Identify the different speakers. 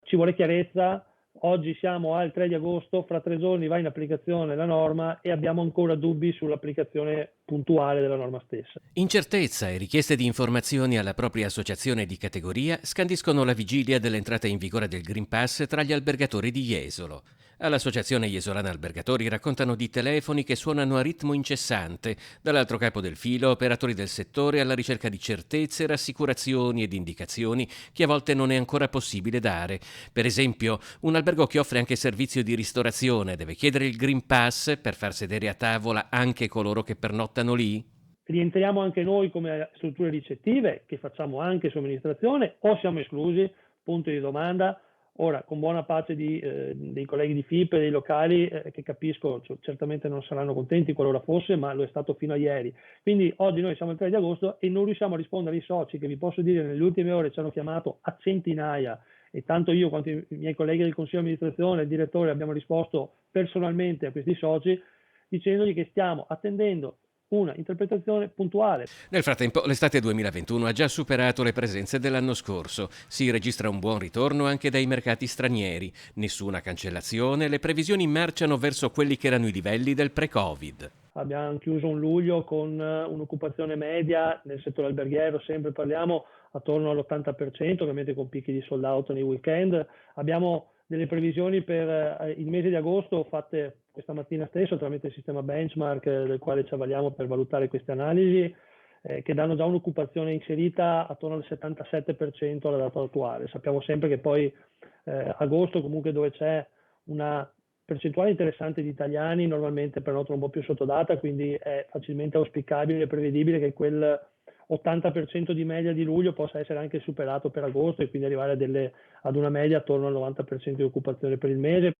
Speaker 1: ci vuole chiarezza. Oggi siamo al 3 di agosto, fra 3 giorni va in applicazione la norma e abbiamo ancora dubbi sull'applicazione puntuale della norma stessa.
Speaker 2: Incertezza e richieste di informazioni alla propria associazione di categoria scandiscono la vigilia dell'entrata in vigore del Green Pass tra gli albergatori di Jesolo. All'Associazione Jesolana Albergatori raccontano di telefoni che suonano a ritmo incessante, dall'altro capo del filo operatori del settore alla ricerca di certezze, rassicurazioni ed indicazioni che a volte non è ancora possibile dare. Per esempio, un albergo che offre anche servizio di ristorazione deve chiedere il Green Pass per far sedere a tavola anche coloro che pernottano lì?
Speaker 1: Rientriamo anche noi come strutture ricettive, che facciamo anche somministrazione, o siamo esclusi? Punto di domanda. Ora, con buona pace dei colleghi di FIP e dei locali, che capisco, certamente non saranno contenti qualora fosse, ma lo è stato fino a ieri. Quindi oggi noi siamo il 3 di agosto e non riusciamo a rispondere ai soci che vi posso dire nelle ultime ore ci hanno chiamato a centinaia, e tanto io quanto i miei colleghi del Consiglio di amministrazione e il direttore abbiamo risposto personalmente a questi soci dicendogli che stiamo attendendo una interpretazione puntuale.
Speaker 2: Nel frattempo, l'estate 2021 ha già superato le presenze dell'anno scorso. Si registra un buon ritorno anche dai mercati stranieri. Nessuna cancellazione, le previsioni marciano verso quelli che erano i livelli del pre-Covid.
Speaker 1: Abbiamo chiuso un luglio con un'occupazione media nel settore alberghiero, sempre parliamo attorno all'80%, ovviamente con picchi di sold out nei weekend. Abbiamo delle previsioni per il mese di agosto fatte questa mattina stesso tramite il sistema benchmark del quale ci avvaliamo per valutare queste analisi, che danno già un'occupazione inserita attorno al 77% alla data attuale. Sappiamo sempre che poi agosto comunque dove c'è una percentuale interessante di italiani normalmente prenotano un po' più sottodata, quindi è facilmente auspicabile e prevedibile che quel 80% di media di luglio possa essere anche superato per agosto e quindi arrivare ad una media attorno al 90% di occupazione per il mese.